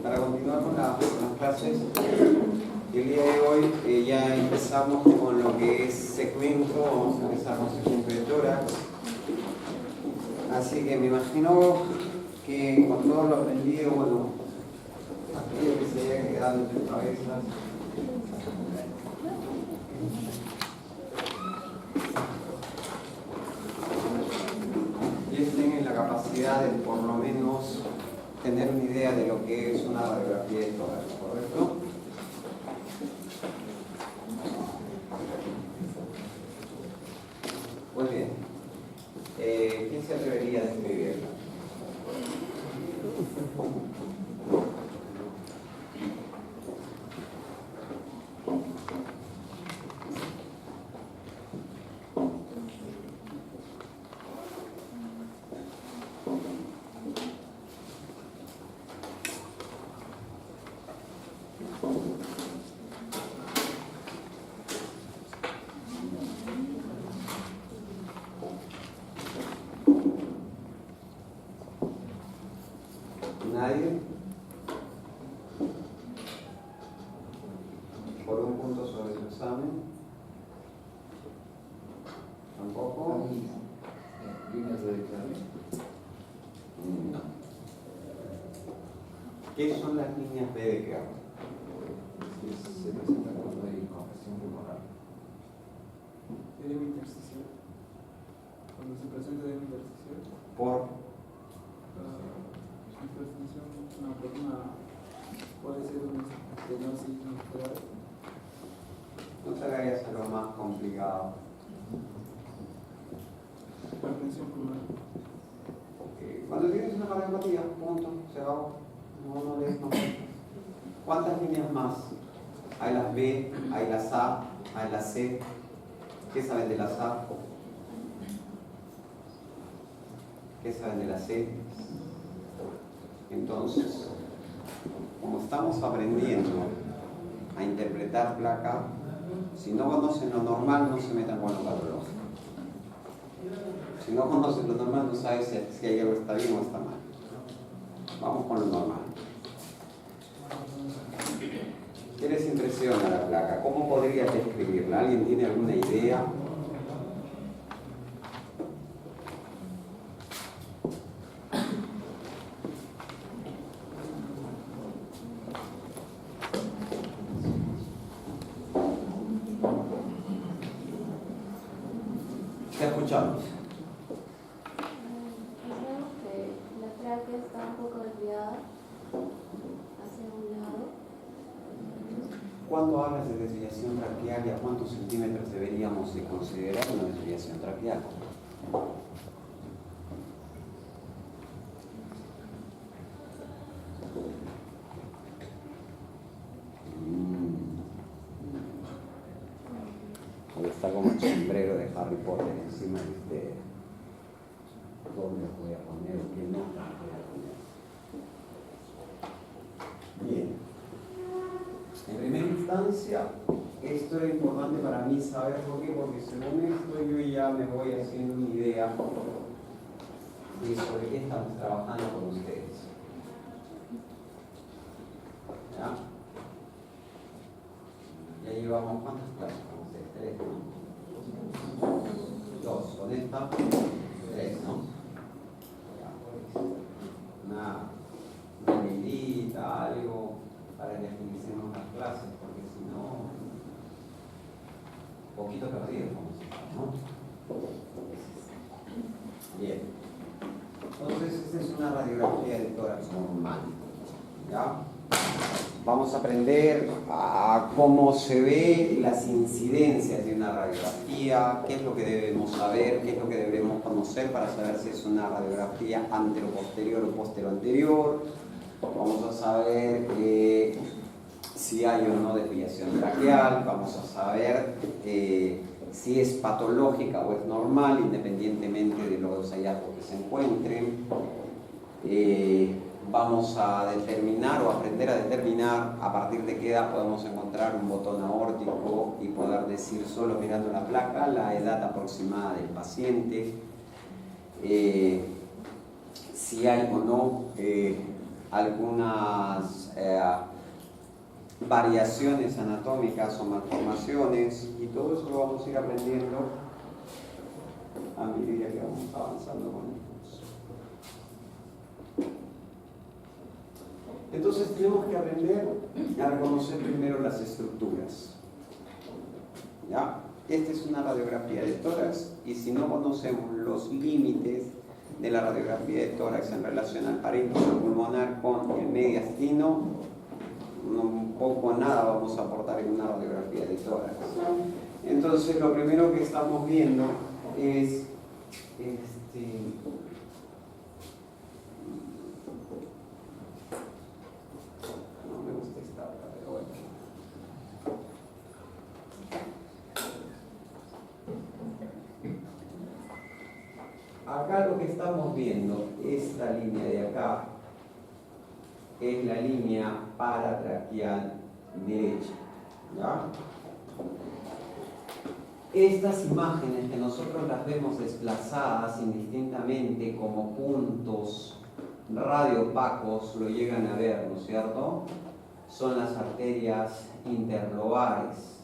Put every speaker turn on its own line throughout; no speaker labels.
para continuar con las clases, el día de hoy ya empezamos con lo que es segmento, vamos a empezar con segmento de tórax. Así que me imagino que con todo lo aprendido, bueno, aquello que se haya quedado en tus cabezas, y tienen la capacidad de por lo menos tener una idea de lo que es una radiografía de tórax, ¿correcto? Pues bien, ¿quién se atrevería a describirla? ¿Nadie? ¿Por un punto sobre su examen? ¿Tampoco?
¿Líneas de examen?
No. ¿Qué son las líneas B de Kerr?
Se presenta cuando hay congestión pulmonar.
Edema intersticial. Cuando se presenta edema intersticial,
Por
puede ser una estenosis muscular.
no te vayas a lo más complicado.
Hipertensión pulmonar.
Cuando tienes una cardiopatía, punto, se va. No lees más. ¿Cuántas líneas más? Hay las B, hay las A, hay las C. ¿Qué saben de las A? ¿Qué saben de las C? Entonces, como estamos aprendiendo a interpretar placa, si no conocen lo normal, no se metan con lo patológico. Si no conocen lo normal, no saben si hay algo que está bien o está mal. Vamos con lo normal. ¿Qué les impresiona la placa? ¿Cómo podrías describirla? ¿Alguien tiene alguna idea? ¿Qué escuchamos?
Vemos que la tráquea está un poco desviada hacia un lado.
Cuando hablas de desviación traqueal, ¿a cuántos centímetros deberíamos de considerar una desviación traqueal? Está como el sombrero de Harry Potter encima de usted. ¿Dónde voy a poner? ¿Qué nota voy a poner? Bien. En primera instancia, esto era importante para mí saber por qué, porque según esto yo ya me voy haciendo una idea de sobre qué estamos trabajando con ustedes. ¿Ya? Ya llevamos ¿cuántas clases con ustedes? 3, ¿no? 2, con esta 3, ¿no? Una medita, algo para que finalicemos las clases, porque si no, poquito perdido vamos a estar, ¿no? Bien. Entonces, esta es una radiografía de tórax normal. ¿Ya? Vamos a aprender a cómo se ve las incidencias de una radiografía, qué es lo que debemos saber, qué es lo que debemos conocer para saber si es una radiografía antero-posterior o postero-anterior. Vamos a saber si hay o no desviación traqueal, vamos a saber si es patológica o es normal, independientemente de los hallazgos que se encuentren. Vamos a determinar o aprender a determinar a partir de qué edad podemos encontrar un botón aórtico y poder decir solo mirando la placa la edad aproximada del paciente, si hay o no algunas variaciones anatómicas o malformaciones, y todo eso lo vamos a ir aprendiendo a medida que vamos avanzando con el curso. Entonces tenemos que aprender a reconocer primero las estructuras. ¿Ya? Esta es una radiografía de tórax, y si no conocemos los límites de la radiografía de tórax en relación al parénquima pulmonar con el mediastino, un poco nada vamos a aportar en una radiografía de tórax. Entonces lo primero que estamos viendo es no me gusta esta acá, pero bueno. Acá lo que estamos viendo, esta línea de acá, es la línea paratraqueal derecha. ¿Ya? Estas imágenes que nosotros las vemos desplazadas indistintamente como puntos radiopacos, lo llegan a ver, ¿no es cierto? Son las arterias interlobares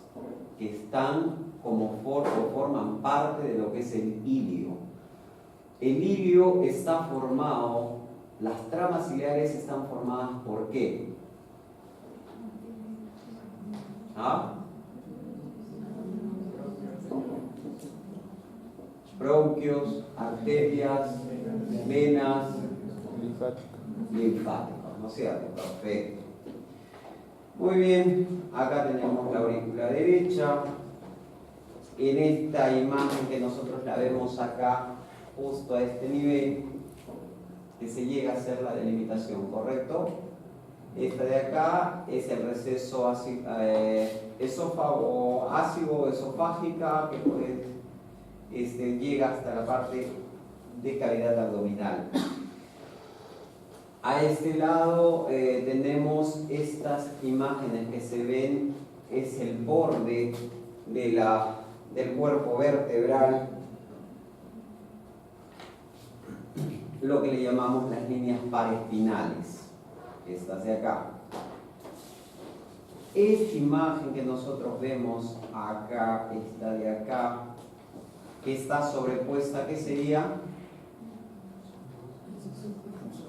que están como forman parte de lo que es el ilio. El ilio está formado, las tramas ciliares están formadas ¿por qué? ¿Ah? Bronquios, arterias, venas, linfáticos, ¿no es cierto? Perfecto. Muy bien, acá tenemos la aurícula derecha. En esta imagen que nosotros la vemos acá, justo a este nivel, que se llega a hacer la delimitación, ¿correcto? Esta de acá es el receso esófago, ácido esofágica, que llega hasta la parte de cavidad abdominal. A este lado tenemos estas imágenes que se ven, es el borde del cuerpo vertebral, lo que le llamamos las líneas paraespinales, estas de acá. Esta imagen que nosotros vemos acá, esta de acá, que está sobrepuesta, ¿qué sería?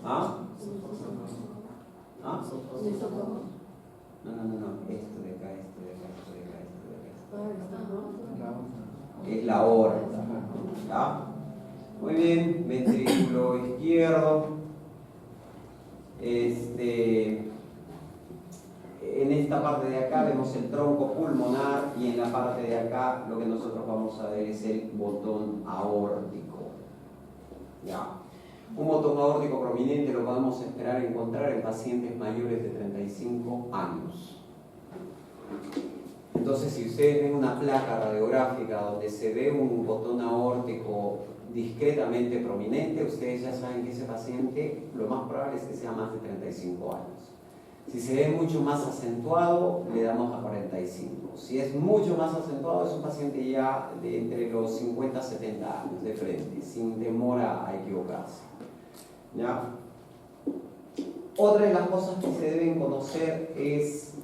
¿Ah? ¿Ah? No, esto de acá, es la aorta. ¿Ya? Muy bien, ventrículo izquierdo. En esta parte de acá vemos el tronco pulmonar, y en la parte de acá lo que nosotros vamos a ver es el botón aórtico. ¿Ya? Un botón aórtico prominente lo podemos esperar encontrar en pacientes mayores de 35 años. Entonces, si ustedes ven una placa radiográfica donde se ve un botón aórtico discretamente prominente, ustedes ya saben que ese paciente lo más probable es que sea más de 35 años. Si se ve mucho más acentuado, le damos a 45. Si es mucho más acentuado, es un paciente ya de entre los 50 a 70 años de frente, sin temor a equivocarse. ¿Ya? Otra de las cosas que se deben conocer es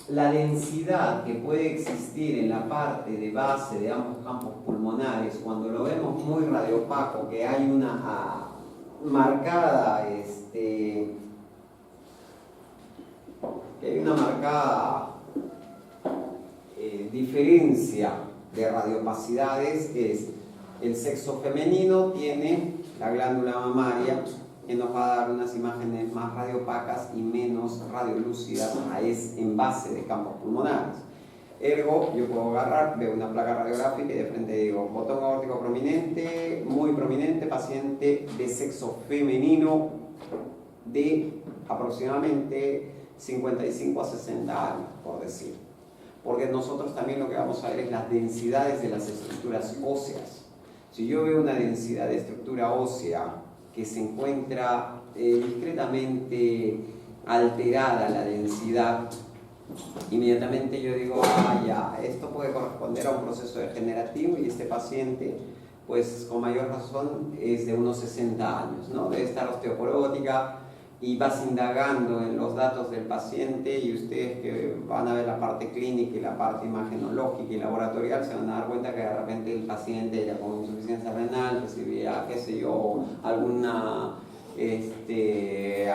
la densidad que puede existir en la parte de base de ambos campos pulmonares. Cuando lo vemos muy radiopaco, que hay una marcada diferencia de radiopacidades, es el sexo femenino tiene la glándula mamaria, que nos va a dar unas imágenes más radiopacas y menos radiolúcidas en base de campos pulmonares. Ergo, yo puedo agarrar, veo una placa radiográfica y de frente digo botón aórtico prominente, muy prominente, paciente de sexo femenino de aproximadamente 55 a 60 años, por decir. Porque nosotros también lo que vamos a ver es las densidades de las estructuras óseas. Si yo veo una densidad de estructura ósea que se encuentra discretamente alterada la densidad, inmediatamente yo digo, ya, esto puede corresponder a un proceso degenerativo, y este paciente, pues con mayor razón, es de unos 60 años, ¿no? Debe estar osteoporótica, y vas indagando en los datos del paciente, y ustedes que van a ver la parte clínica y la parte imagenológica y laboratorial se van a dar cuenta que de repente el paciente ya con insuficiencia renal recibía, qué sé yo, alguna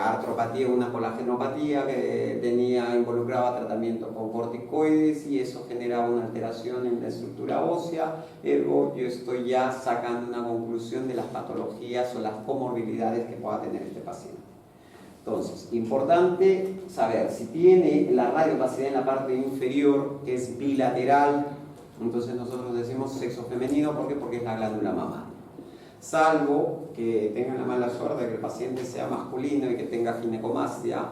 artropatía, una colagenopatía que involucraba tratamiento con corticoides, y eso generaba una alteración en la estructura ósea. Ergo, yo estoy ya sacando una conclusión de las patologías o las comorbilidades que pueda tener este paciente. Entonces, importante saber, si tiene la radiopacidad en la parte inferior, que es bilateral, entonces nosotros decimos sexo femenino. ¿Por qué? Porque es la glándula mamaria. Salvo que tengan la mala suerte de que el paciente sea masculino y que tenga ginecomastia,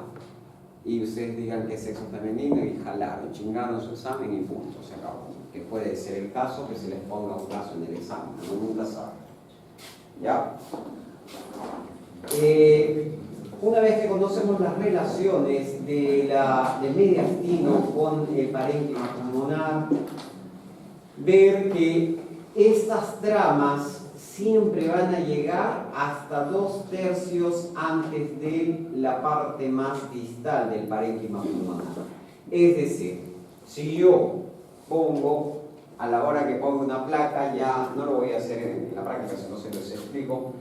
y ustedes digan que es sexo femenino y jalaron, chingaron su examen y punto, se acabó. Que puede ser el caso que se les ponga un caso en el examen, uno nunca sabe. ¿Ya? Una vez que conocemos las relaciones del mediastino con el parénquima pulmonar, ver que estas tramas siempre van a llegar hasta 2/3 antes de la parte más distal del parénquima pulmonar. Es decir, si yo pongo, a la hora que pongo una placa, ya no lo voy a hacer en la práctica, si no se los explico,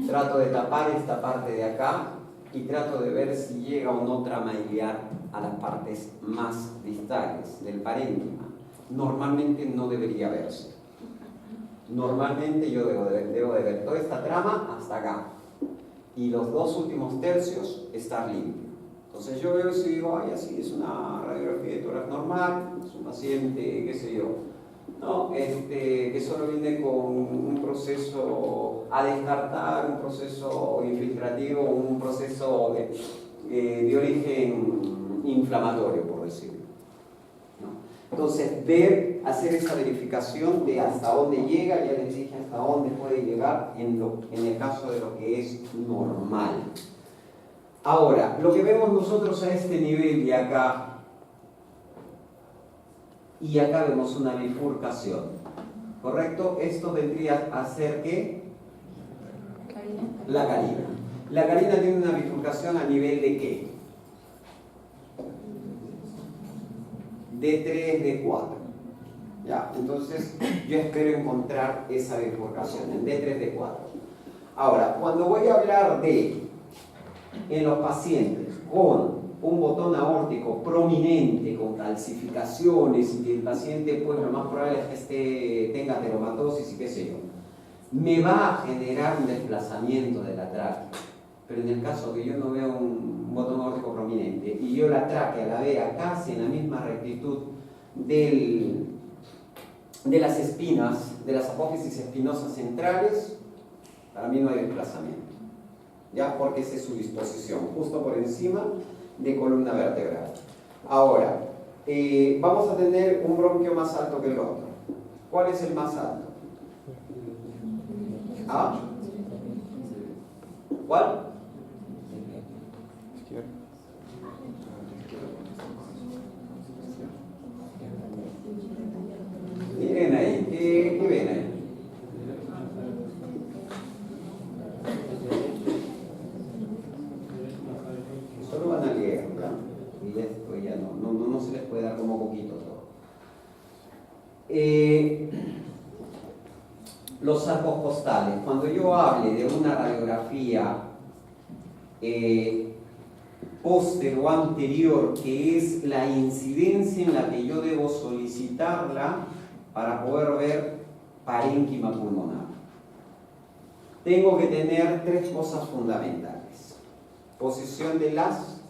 trato de tapar esta parte de acá y trato de ver si llega o no trama iliar a las partes más distales del parénquima. Normalmente no debería verse. Normalmente yo debo de ver toda esta trama hasta acá, y los 2 últimos tercios estar limpio. Entonces yo veo eso y digo, ay, así es una radiografía de tórax normal, es un paciente, qué sé yo, ¿no? Que solo viene con un proceso a descartar, un proceso infiltrativo, un proceso de origen inflamatorio, por decirlo. Entonces, hacer esa verificación de hasta dónde llega, ya les dije hasta dónde puede llegar en el caso de lo que es normal. Ahora, lo que vemos nosotros a este nivel de acá, y acá vemos una bifurcación, ¿correcto? Esto vendría a ser ¿qué? La carina. La carina tiene una bifurcación a nivel de ¿qué? D3, D4. ¿Ya? Entonces yo espero encontrar esa bifurcación en D3, D4. Ahora, cuando voy a hablar en los pacientes con un botón aórtico prominente, con calcificaciones, y que el paciente, pues lo más probable es que tenga ateromatosis y qué sé yo, me va a generar un desplazamiento de la tráquea. Pero en el caso que yo no veo un botón aórtico prominente y yo la tráquea la vea casi en la misma rectitud de las espinas, de las apófisis espinosas centrales, para mí no hay desplazamiento, ¿ya? Porque esa es su disposición, justo por encima de columna vertebral. Ahora, vamos a tener un bronquio más alto que el otro. ¿Cuál es el más alto? ¿Ah? ¿Cuál? Miren ahí, ¿qué ven ahí? Solo van a leer, ¿verdad? Y esto ya no se les puede dar como poquito todo. Los arcos costales. Cuando yo hable de una radiografía póster o anterior, que es la incidencia en la que yo debo solicitarla para poder ver parénquima pulmonar, tengo que tener 3 cosas fundamentales. Posición de las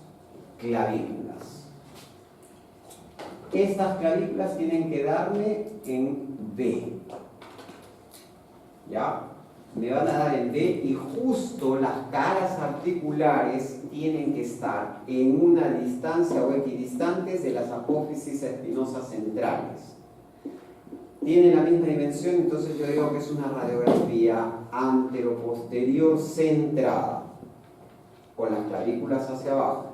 clavículas. Estas clavículas tienen que darme en B. ¿Ya? Me van a dar en B, y justo las caras articulares tienen que estar en una distancia o equidistantes de las apófisis espinosas centrales. Tienen la misma dimensión, entonces yo digo que es una radiografía anteroposterior centrada, con las clavículas hacia abajo.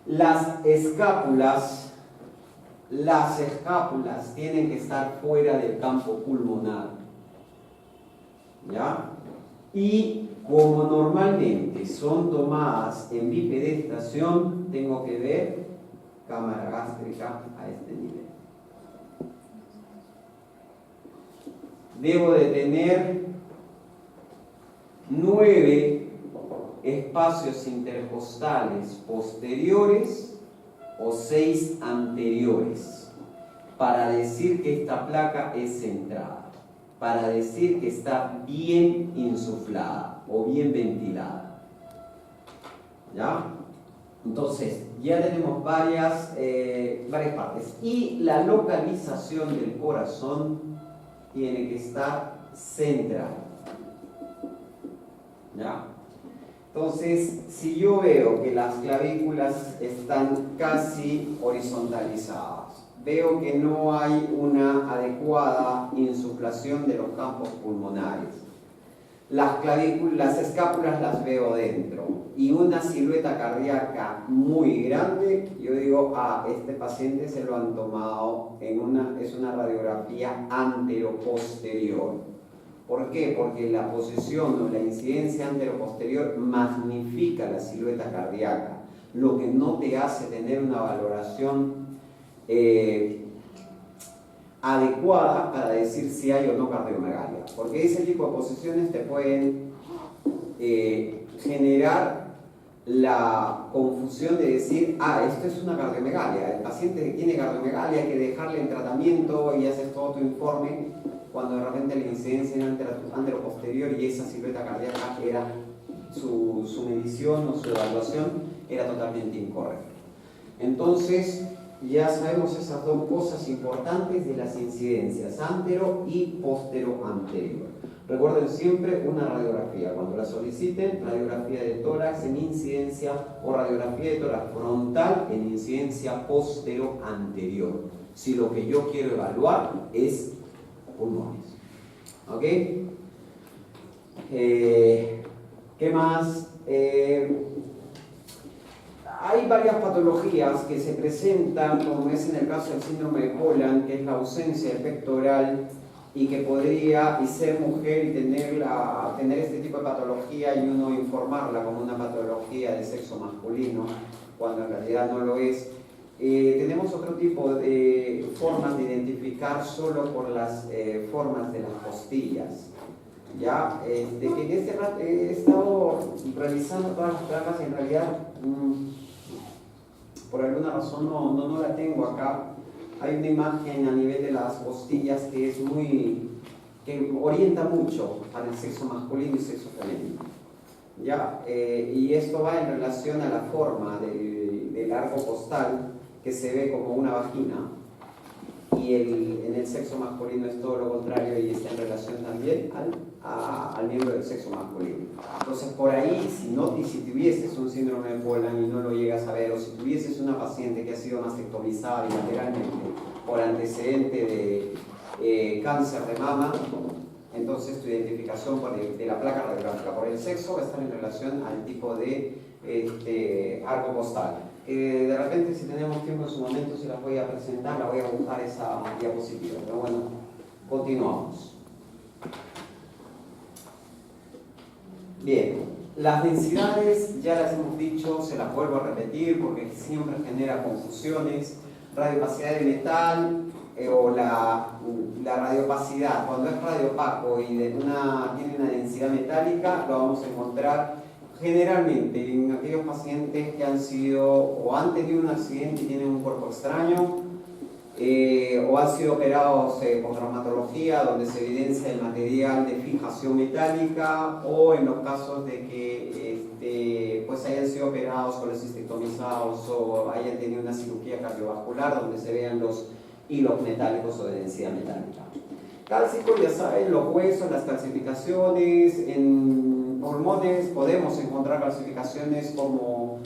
Las escápulas tienen que estar fuera del campo pulmonar, ¿ya? Y Como normalmente son tomadas en bipedestación, tengo que ver cámara gástrica a este nivel. Debo de tener 9 espacios intercostales posteriores o 6 anteriores para decir que esta placa es centrada, para decir que está bien insuflada o bien ventilada. ¿Ya? Entonces, ya tenemos varias partes. Y la localización del corazón tiene que estar central. ¿Ya? Entonces, si yo veo que las clavículas están casi horizontalizadas, veo que no hay una adecuada insuflación de los campos pulmonares, las escápulas las veo dentro y una silueta cardíaca muy grande, yo digo, este paciente se lo han tomado es una radiografía anteroposterior. ¿Por qué? Porque la posición o la incidencia anteroposterior magnifica la silueta cardíaca, lo que no te hace tener una valoración adecuada para decir si hay o no cardiomegalia, porque ese tipo de posiciones te pueden generar la confusión de decir, esto es una cardiomegalia, el paciente que tiene cardiomegalia hay que dejarle el tratamiento y haces todo tu informe, cuando de repente la incidencia era anteroposterior y esa silueta cardíaca era su medición o su evaluación era totalmente incorrecta. Entonces, ya sabemos esas dos cosas importantes de las incidencias, antero y postero anterior. Recuerden siempre una radiografía, cuando la soliciten, radiografía de tórax en incidencia o radiografía de tórax frontal en incidencia postero anterior, si lo que yo quiero evaluar es pulmones. ¿Ok? ¿Qué más? Hay varias patologías que se presentan, como es en el caso del síndrome de Poland, que es la ausencia del pectoral y que podría ser mujer y tener este tipo de patología y uno informarla como una patología de sexo masculino, cuando en realidad no lo es. Tenemos otro tipo de formas de identificar solo por las formas de las costillas. Ya, que en este rato he estado revisando todas las placas y en realidad por alguna razón no la tengo acá. Hay una imagen a nivel de las costillas que que orienta mucho para el sexo masculino y sexo femenino. ¿Ya? Y esto va en relación a la forma del arco costal, que se ve como una vagina, y en el sexo masculino es todo lo contrario y está en relación también al miembro del sexo masculino. Entonces, por ahí, si tuvieses un síndrome de Poland y no lo llegas a ver, o si tuvieses una paciente que ha sido mastectomizada bilateralmente por antecedente de cáncer de mama, entonces tu identificación de la placa radiográfica por el sexo va a estar en relación al tipo de arco costal. De repente, si tenemos tiempo en su momento, se las voy a presentar, la voy a buscar esa diapositiva. Pero bueno, continuamos. Bien, las densidades ya las hemos dicho, se las vuelvo a repetir porque siempre genera confusiones. Radiopacidad de metal o la radiopacidad, cuando es radiopaco y tiene una densidad metálica, lo vamos a encontrar generalmente en aquellos pacientes que han sido o han tenido un accidente y tienen un cuerpo extraño, o han sido operados con traumatología donde se evidencia el material de fijación metálica, o en los casos de que pues hayan sido operados colecistectomizados o hayan tenido una cirugía cardiovascular donde se vean los hilos metálicos o de densidad metálica. Cálcico, ya saben, los huesos, las calcificaciones. En pulmones podemos encontrar calcificaciones como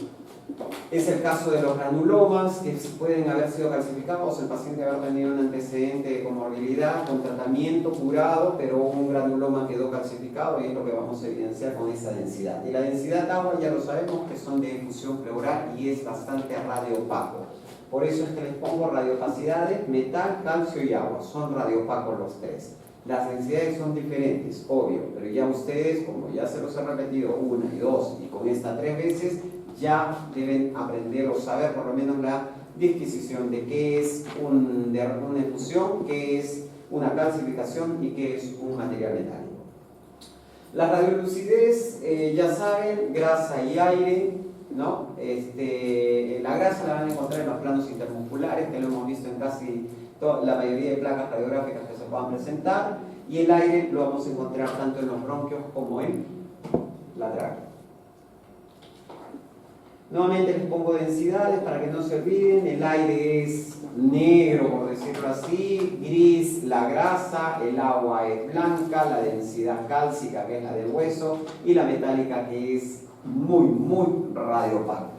es el caso de los granulomas, que pueden haber sido calcificados, el paciente haber tenido un antecedente de comorbilidad con tratamiento curado, pero un granuloma quedó calcificado y es lo que vamos a evidenciar con esa densidad. Y la densidad agua ya lo sabemos que son de difusión pleural y es bastante radiopaco. Por eso es que les pongo radiopacidades, metal, calcio y agua. Son radiopacos los tres. Las densidades son diferentes, obvio, pero ya ustedes, como ya se los he repetido 1 y 2 y con esta 3 veces, ya deben aprender o saber por lo menos la disquisición de qué es una efusión, qué es una calcificación y qué es un material metálico. La radiolucidez, ya saben, grasa y aire, ¿no? La grasa la van a encontrar en los planos intermusculares, que lo hemos visto en casi la mayoría de placas radiográficas que se puedan presentar, y el aire lo vamos a encontrar tanto en los bronquios como en la tráquea. Nuevamente les pongo densidades para que no se olviden. El aire es negro, por decirlo así, gris la grasa, el agua es blanca, la densidad cálcica, que es la del hueso, y la metálica, que es muy radiopaca.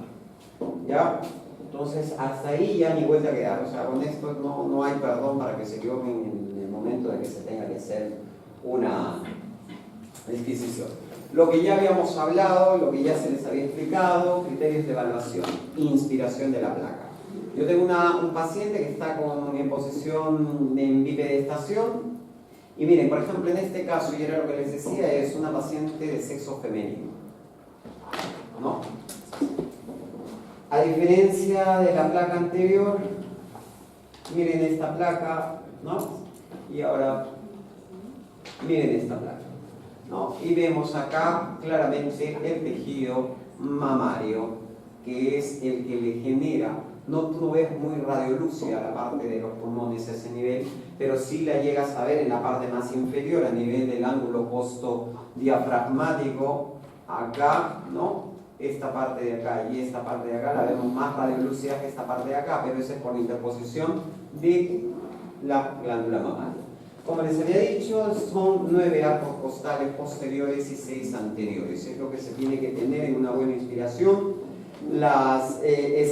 ¿Ya? Entonces, hasta ahí ya ni vuelta a quedar. O sea, con esto no hay perdón para que se equivoquen en el momento de que se tenga que hacer una disquisición. Lo que ya habíamos hablado, lo que ya se les había explicado, criterios de evaluación, inspiración de la placa. Yo tengo un paciente que está en posición en bipedestación, y miren, por ejemplo, en este caso, y era lo que les decía, es una paciente de sexo femenino, ¿no? A diferencia de la placa anterior, miren esta placa, ¿no? Y ahora, miren esta placa, ¿no? Y vemos acá claramente el tejido mamario, que es el que le genera, no tú ves muy radiolúcida la parte de los pulmones a ese nivel, pero sí la llegas a ver en la parte más inferior, a nivel del ángulo postdiafragmático, acá, ¿no? Esta parte de acá y esta parte de acá la vemos más radiolúcida que esta parte de acá, pero eso es por la interposición de la glándula mamaria. Como les había dicho, son 9 arcos costales posteriores y 6 anteriores. Es lo que se tiene que tener en una buena inspiración. Las escalas